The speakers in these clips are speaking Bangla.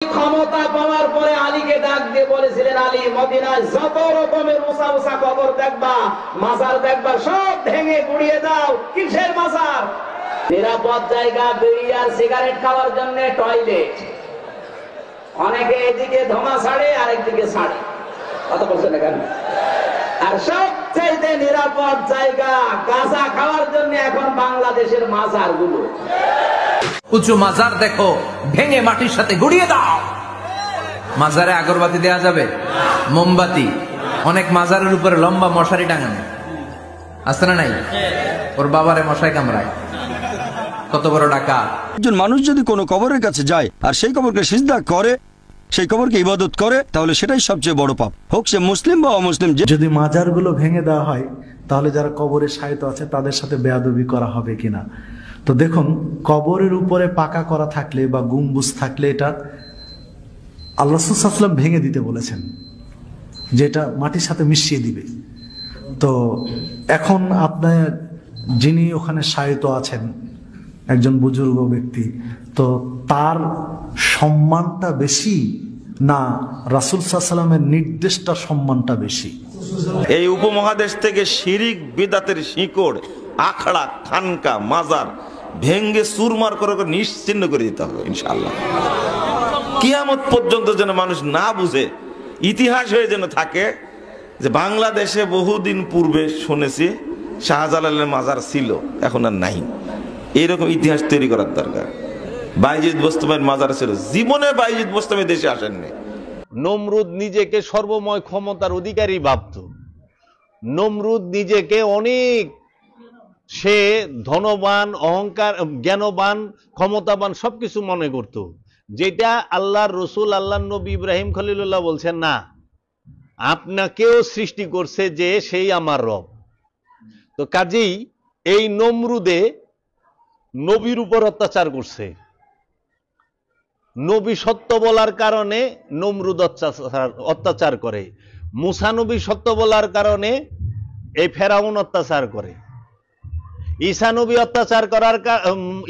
ক্ষমতা পাওয়ার পরে আলীকে ডাক দিয়ে বলেছিলেন, আলী, মদিনায় যত রকমের উঁচা উঁচা কবর দেখবা, মাজার দেখবা, সব ভেঙে গুড়িয়ে দাও। কিসের মাজার? নিরাপদ জায়গা, বিড়ি আর সিগারেট খাওয়ার জন্য টয়লেট। অনেকে এদিকে ধোঁয়া ছাড়ে, আরেকদিকে ছাড়ে। কত বলছেন কেন? আর সবচাইতে নিরাপদ জায়গা গাঁজা খাওয়ার জন্য এখন বাংলাদেশের মাজার গুলো। উঁচু মাজার দেখো, ভেঙে মাটির সাথে গুড়িয়ে দাও। মাজারে আগরবাতি দেয়া যাবে? মোমবাতি। অনেক মাজারের উপরে লম্বা মশারি টাঙানো আছে না নাই? ওর বাবারে মশাই কামড়ায়। কত বড় ডাকাত! একজন মানুষ যদি কোনো কবরের কাছে যায় আর সেই কবরকে সিজদা করে, সেই কবরকে ইবাদত করে, তাহলে সেটাই সবচেয়ে বড় পাপ, হোক সে মুসলিম বা অমুসলিম। যদি মাজারগুলো ভেঙে দেওয়া হয় তাহলে যারা কবরে শায়িত আছে তাদের সাথে বেয়াদবি করা হবে কিনা। তো দেখুন, কবরের উপরে পাকা করা থাকলে বা গম্বুজ থাকলে এটা আল্লাহ রাসূল সাল্লাল্লাহু আলাইহি ওয়াসাল্লাম ভেঙে দিতে বলেছেন, যেটা মাটির সাথে মিশিয়ে দিবে। তো এখন আপনার যিনি ওখানে শায়িত আছেন, একজন বুজুর্গ ব্যক্তি, তো তার সম্মানটা বেশি না রাসূল সাল্লাল্লাহু আলাইহি ওয়াসাল্লামের নির্দেশটা সম্মানটা বেশি? এই উপমহাদেশ থেকে শিরিক বিদাতের শিকড়, আখড়া, খানকা, মাজার ভেঙ্গে চুরমার করে নিশ্চিহ্ন করে দিতে হবে ইনশাআল্লাহ। কিয়ামত পর্যন্ত যেন মানুষ না বুঝে, ইতিহাস হয়ে যেন থাকে যে বাংলাদেশে বহুদিন পূর্বে শুনেছি শাহজালালের মাজার ছিল, এখন আর নাই। এইরকম ইতিহাস তৈরি করার দরকার। বাইজিদ বোস্তামীর মাজার ছিল, জীবনে বাইজিদ বোস্তামী দেশে আসেননি। নমরুদ নিজেকে সর্বময় ক্ষমতার অধিকারী ভাবত। নমরুদ নিজেকে অনেক, সে ধনবান, অহংকার, জ্ঞানবান, ক্ষমতাবান সবকিছু মনে করত, যেটা আল্লাহর রসুল, আল্লাহ নবী ইব্রাহিম খলিলুল্লাহ বলছেন, না, আপনাকেও সৃষ্টি করছে যে সেই আমার রব। তো কাজেই এই নমরুদে নবীর উপর অত্যাচার করছে। নবী সত্য বলার কারণে নমরুদ অত্যাচার করে। মুসা নবী সত্য বলার কারণে এই ফেরাউন অত্যাচার করে। ঈসা নবী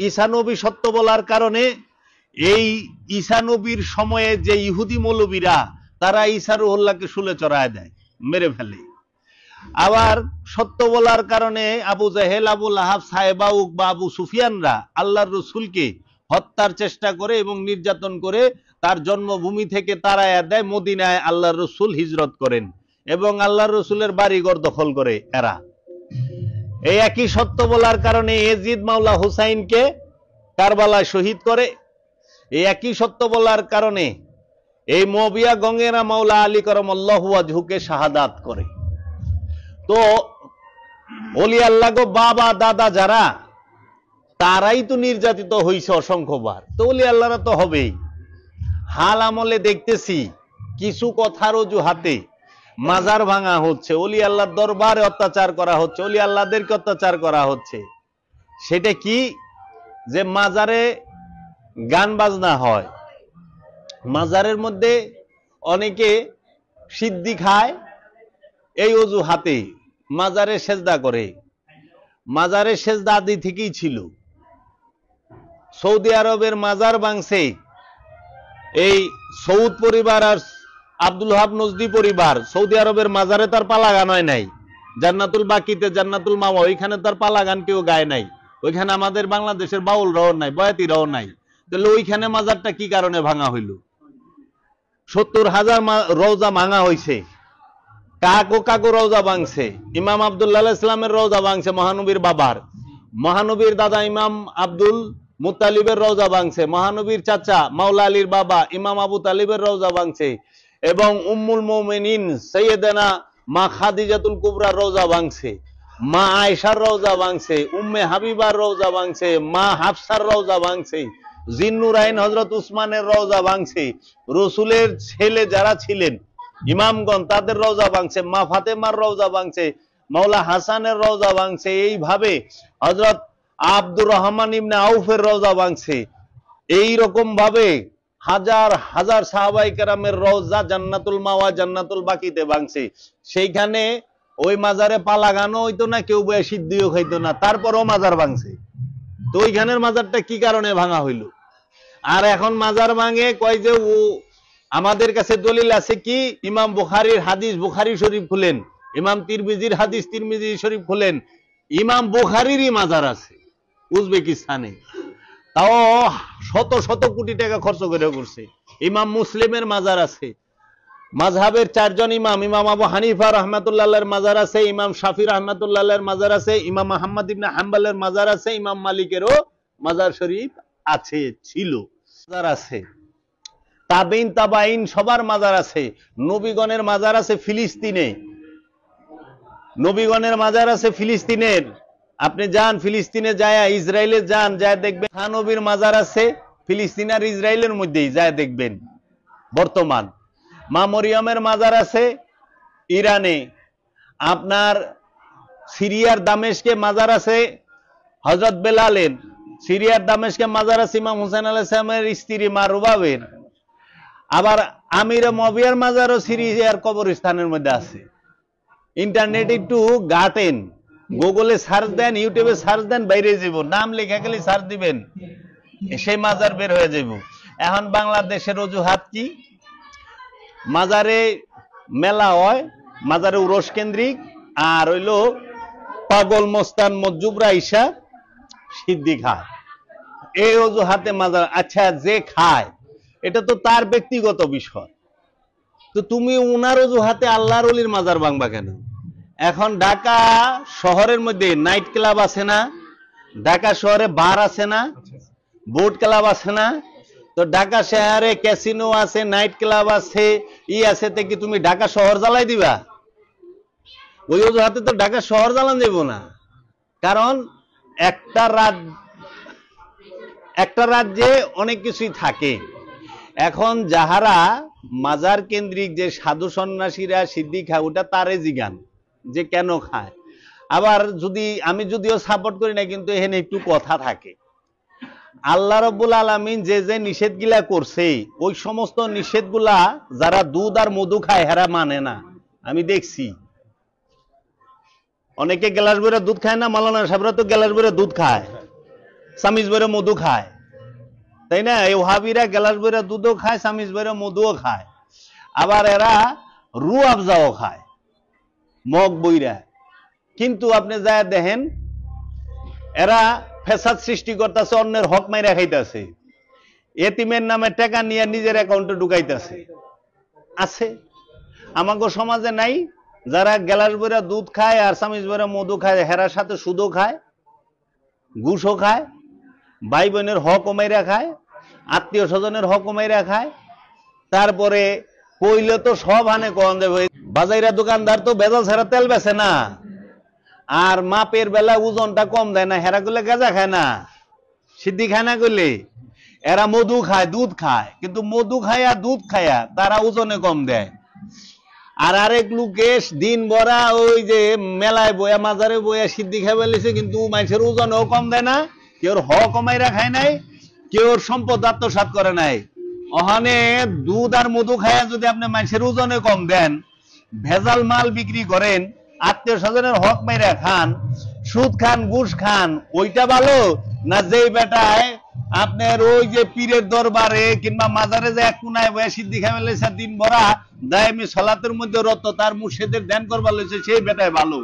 ঈসা নবী সত্য বলার কারণে এই ঈসা নবীর সময়ে যে ইহুদি মৌলবীরা, তারা ঈসা রুহুল্লাহকে শুলে চড়ায় দেয়, মেরে ফেলে। আবার সত্য বলার কারণে আবু জাহেল, আবু লাহাব, সাহেবা বা আবু সুফিয়ানরা আল্লাহর রসুলকে হত্যার চেষ্টা করে এবং নির্যাতন করে তার জন্মভূমি থেকে তাড়ায়া দেয়। মদিনায় আল্লাহর রসুল হিজরত করেন এবং আল্লাহর রসুলের বাড়িঘর দখল করে এরা। এই একই সত্য বলার কারণে ইয়াজিদ মাওলা হুসাইনকে কারবালায় শহীদ করে। এই একই সত্য বলার কারণে এই মুআবিয়া গঙ্গেরা মাওলা আলী কারামাল্লাহু ওয়াজহুকে শাহাদাত করে। তো ওলি আল্লাহ গো বাবা দাদা যারা, তারাই তো নির্যাতিত হয়েছে অসংখ্যবার। তো ওলি আল্লাহরা তো হবেই। হাল আমলে দেখতেছি কিছু কথার অজুহাতে মাজার ভাঙা হচ্ছে, ওলি আল্লাহর দরবারে অত্যাচার করা হচ্ছে, ওলি আল্লাহদেরকে অত্যাচার করা হচ্ছে। সেটা কি? যে মাজারে গান বাজনা হয়, মাজারের মধ্যে অনেকে সিদ্ধি খায়, এই অজুহাতে মাজারে সেজদা করে। মাজারে সেজদা আদি থেকেই ছিল। সৌদি আরবের মাজার ভাঙছে এই সৌদ পরিবার আর আব্দুল ওহাব নজদি পরিবার। সৌদি আরবের মাজারে তার পালা গান হয় নাই। জান্নাতুল বাকিতে, জান্নাতুল মাওয়া, ওইখানে তার পালা গান কেউ গায় নাই। ওইখানে আমাদের বাংলাদেশের বাউলরাও নাই, বয়াতিরাও নাই। তাহলে ওইখানে মাজারটা কি কারণে ভাঙা হইল? 70,000 রওজা ভাঙা হয়েছে। কাকো রওজা ভাঙছে। ইমাম আব্দুল্লাহ ইসলামের রওজা ভাঙছে, মহানবীর বাবার। মহানবীর দাদা ইমাম আব্দুল মুত্তালিবের রওজা ভাঙছে। মহানবীর চাচা মাওলা আলীর বাবা ইমাম আবু তালিবের রওজা ভাঙছে। এবং উম্মুল মুমিনিন সাইয়েদানা মা খাদিজাতুল কুবরার রওজা ভাঙছে। মা আয়েশার রওজা ভাঙছে। উম্মে হাবিবার রওজা ভাঙছে। মা হাফসার রওজা ভাঙছে। জিন্নুরাইন হযরত উসমানের রওজা ভাঙছে। রসুলের ছেলে যারা ছিলেন ইমামগণ, তাদের রওজা ভাঙছে। মা ফাতেমার রওজা ভাঙছে। মাওলা হাসানের রওজা ভাঙছে। এইভাবে হযরত আব্দুর রহমান ইবনে আউফের রওজা ভাঙছে। এইরকম ভাবে হাজার হাজার সাহাবায়ে কেরামের রওজা জান্নাতুল মাওয়া, জান্নাতুল বাকিতে ভাঙছে। সেইখানে ওই মাজারে পালা গানও হইতো না, কেউ বয়ে সিদ্ধিও খাইতো না, তারপরও মাজার ভাঙছে। তো ওইখানের মাজারটা কি কারণে ভাঙা হইল? আর এখন মাজার ভাঙে কয় যে ও আমাদের কাছে দলিল আছে কি ইমাম বুখারীর হাদিস বুখারী শরীফ খুলেন, ইমাম তিরমিজির হাদিস তিরমিজি শরীফ খুলেন, ইমাম বুখারীরই মাজার আছে উজবেকিস্তানে, তাও শত শত কোটি টাকা খরচ করে করছে। ইমাম মুসলিমের মাজার আছে, মাযহাবের 4 জন ইমাম, ইমাম আবু হানিফা রাহমাতুল্লাহর মাজার আছে, ইমাম শাফি রাহমাতুল্লাহর মাজার আছে, ইমাম আহমদ ইবনে হাম্বলের মাজার আছে, ইমাম মালিকেরও মাজার শরীফ আছে, ছিল, মাজার আছে, তাবেইন তাবাইন সবার মাজার আছে, নবীগণের মাজার আছে ফিলিস্তিনে, নবীগণের মাজার আছে ফিলিস্তিনের। আপনি যান ফিলিস্তিনে যায়, ইসরায়েলে যান, যায় দেখবেন নবীর মাজার আছে ফিলিস্তিন আর ইসরায়েলের মধ্যেই, যায় দেখবেন। বর্তমান মা মরিয়মের মাজার আছে ইরানে, আপনার সিরিয়ার দামেস্কে মাজার আছে হযরত বেলালের, সিরিয়ার দামেস্কে মাজার আছে ইমাম হুসাইন আলাইহিস সালামের স্ত্রী মা রুবাবের। আবার আমির মুয়াবিয়ার মাজারও সিরিয়ার কবরস্থানের মধ্যে আছে। ইন্টারনেট একটু ঘাটেন, গুগলে সার্চ দেন, ইউটিউবে সার্চ দেন, বাইরে যাব, নাম লেখা গেলে সার্চ দিবেন, সেই মাজার বের হয়ে যাব। এখন বাংলাদেশের অজুহাত কি? মাজারে মেলা হয়, মাজারে উরস কেন্দ্রিক, আর হইল পাগল মস্তান মজ্জুবরা ঈশা সিদ্ধি খায়, এই অজুহাতে মাজার। আচ্ছা, যে খায় এটা তো তার ব্যক্তিগত বিষয়, তো তুমি উনার অজুহাতে আল্লাহর ওলির মাজার ভাঙবা কেন? এখন ঢাকা শহরের মধ্যে নাইট ক্লাব আছে না, ঢাকা শহরে বার আছে না, বোট ক্লাব আছে না, তো ঢাকা শহরে ক্যাসিনো আছে, নাইট ক্লাব আছে, আছে, তে কি তুমি ঢাকা শহর জ্বালাই দিবা? ওই অজুহাতে তো ঢাকা শহর জ্বালান দেব না, কারণ একটা রাজ্যে অনেক কিছুই থাকে। এখন যাহারা মাজার কেন্দ্রিক যে সাধু সন্ন্যাসীরা সিদ্ধি খায়, ওটা তারে জিগান যে কেন খায়। আবার আমি যদিও সাপোর্ট করি না, কিন্তু এখানে একটু কথা থাকে। আল্লাহ রাব্বুল আলামিন যে যে নিষেধগুলা করছে, ওই সমস্ত নিষেধগুলা যারা দুধ আর মধু খায় হেরা মানে না। আমি দেখছি অনেকে গ্লাস ভরে দুধ খায় না, মাওলানা সাহেবরা তো গ্লাস ভরে দুধ খায়, চামিচ ভরে মধু খায়, তাই না? এই ওহাবিরা গ্লাস ভরে দুধও খায়, চামিচ ভরে মধুও খায়। আবার এরা রু আফজাও খায় মগ বইরা। কিন্তু আপনি যায় দেখেন এরা ফেসাদ সৃষ্টি করতেছে, অন্যের হক মাইরা খাইতেছে, এতিমের নামে টাকা নিয়ে নিজের অ্যাকাউন্টে ঢুকাইতেছে। আছে আমাগো সমাজে নাই? যারা গ্লাস ভরে দুধ খায় আর চামিচ ভরে মধু খায়, হেরার সাথে সুদও খায়, ঘুষও খায়, ভাই বোনের হক মাইরা খায়, আত্মীয় স্বজনের হক মাইরা খায়। তারপরে কইলে তো সব হানে কম দেবে। বাজাইরা দোকানদার তো ভেজাল ছাড়া তেল বেচে না, আর মাপের বেলা ওজনটা কম দেয় না, হেরা গুলো গাঁজা খায় না, সিদ্ধি খায় না করলে। এরা মধু খায়, দুধ খায়, কিন্তু মধু খায়া দুধ খায়া তারা ওজনে কম দেয়। আর আরেক লোকেশ দিন ভরা ওই যে মেলায় বয়া মাজারে বয়া সিদ্ধি খাই বলেছে, কিন্তু মানুষের ওজনেও কম দেয় না, কেউ হক কমাইরা খায় নাই, কেউ সম্পদ আত্মসাৎ করে নাই। ওখানে দুধ আর মধু খায়া যদি আপনি মানুষের ওজনে কম দেন, ভেজাল মাল বিক্রি করেন, আত্মীয় স্বজনের হক মাইরা খান, সুদ খান, ঘুষ খান, ওইটা ভালো না যেই বেটায় আপনার ওই যে পীরের দরবারে কিংবা মাজারে যে এক কোনায় বয়া সিদ্ধি খাই ফেলেছে দিন ভরা দায়মি সালাতের মধ্যে রত, তার মুর্শিদের ধ্যান করবার লইছে, সেই বেটায় ভালো।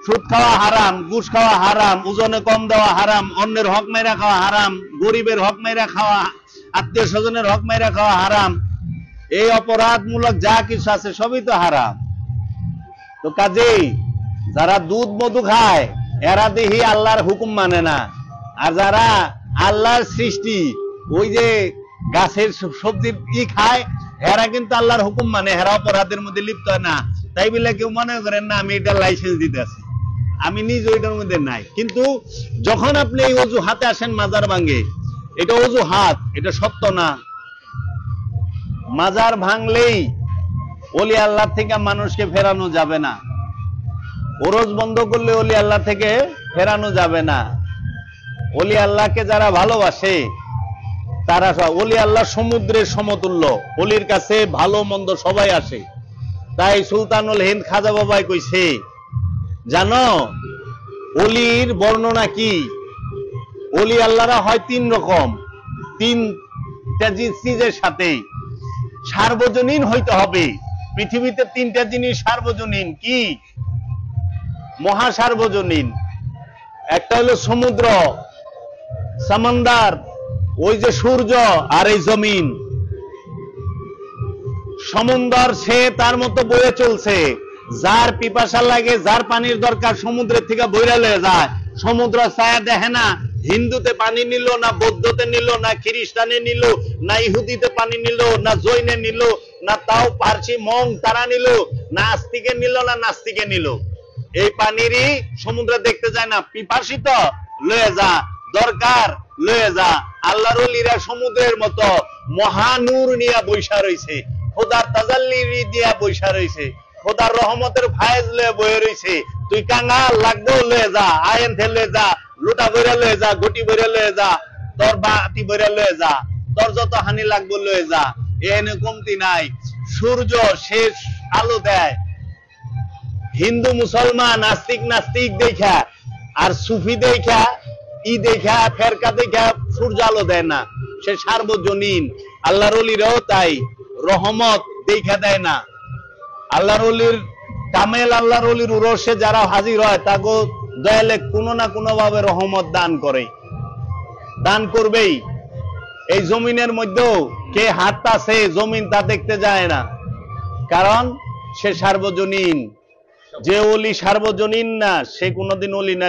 সুদ খাওয়া হারাম, ঘুষ খাওয়া হারাম, ওজনে কম দেওয়া হারাম, অন্যের হক মাইরা খাওয়া হারাম, গরিবের হক মাইরা খাওয়া, আত্মীয় স্বজনের হক মাইরা খাওয়া হারাম। এই অপরাধমূলক যা কিছু আছে সবই তো হারাম। তো কাজেই যারা দুধ মধু খায় এরা দেখি আল্লাহর হুকুম মানে না, আর যারা আল্লাহর সৃষ্টি ওই যে গাছের সবজির খায় এরা কিন্তু আল্লাহর হুকুম মানে, এরা অপরাধের মধ্যে লিপ্ত হয় না। তাই বলে কেউ মনে করেন না আমি এটা লাইসেন্স দিতে আছি, আমি নিজে ওইটার মধ্যে নাই। কিন্তু যখন আপনি এই অজুহাতে আসেন মাজার ভাঙে, এটা অজুহাত, এটা সত্য না। মাজার ভাঙলেই ওলি আল্লাহ থেকে মানুষকে ফেরানো যাবে না, ওরস বন্ধ করলে ওলি আল্লাহ থেকে ফেরানো যাবে না। ওলি আল্লাহকে যারা ভালোবাসে তারা, ওলি আল্লাহ সমুদ্রের সমতুল্য, ওলির কাছে ভালো মন্দ সবাই আসে। তাই সুলতানুল হিন্দ খাজা বাবাই কইছে, জানো ওলির বর্ণনা কি? ওলি আল্লাহরা হয় তিন রকম, তিনটা চিজের সাথে সার্বজনীন হইতে হবে। পৃথিবীতে তিনটা জিনিস সার্বজনীন, কি মহা সার্বজনীন? একটা হলো সমুদ্র, সমুদ্র, ওই যে সূর্য, আর এই জমিন। সমুদ্র সে তার মতো বয়ে চলছে, যার পিপাসা লাগে, যার পানির দরকার সমুদ্রের থেকে বইরা লয়ে যায়। সমুদ্র ছায়া দেখে না হিন্দুতে পানি নিল না বৌদ্ধতে নিল না খ্রিস্টানে নিল না ইহুদিতে পানি নিল না জৈনে নিল না তাও পারসি মং তারা নিল না আস্তিকে নিল না নাস্তিকে নিল। এই পানিরই সমুদ্র দেখতে যায় না, পিপাসিত লয়ে যা, দরকার লয়ে যা। আল্লাহর ওলিরা সমুদ্রের মতো মহানূর নিয়ে বৈশা রইছে, খোদার তাজাল্লি দিয়া বৈশা রইছে, খোদার রহমতের ফায়েজ লয়ে বয়ে রইছে। তুই কাঙ্গাল লাগবেও লয়ে যা, আয়েন থেকে যা, লোটা বইরা লয়ে যা, গটি বইরা লয়ে যা, তোর বাতি বইরা লয়ে যা, তোর যত হানি লাগবে লয়ে যা, এনে কমতি নাই। সূর্য শেষ আলো দেয়, হিন্দু মুসলমান আস্তিক নাস্তিক দেখা আর সুফি দেখা ই দেখা ফেরকা দেখা সূর্য আলো দেয় না, সে সার্বজনীন। আল্লাহর ওলিরাও তাই, রহমত দেখা দেয় না। আল্লাহর ওলির কামেল, আল্লাহর ওলির উরসে যারা হাজির হয় তাকে দয়ালে কোনো না কোনো ভাবে রহমত দান করে, দান করবেই। এই জমিনের মধ্যেও কে হাঁটতাছে জমিন তা দেখতে যায় না, কারণ সে সার্বজনীন। যে ওলি সার্বজনীন না সে কোনোদিন ওলি না।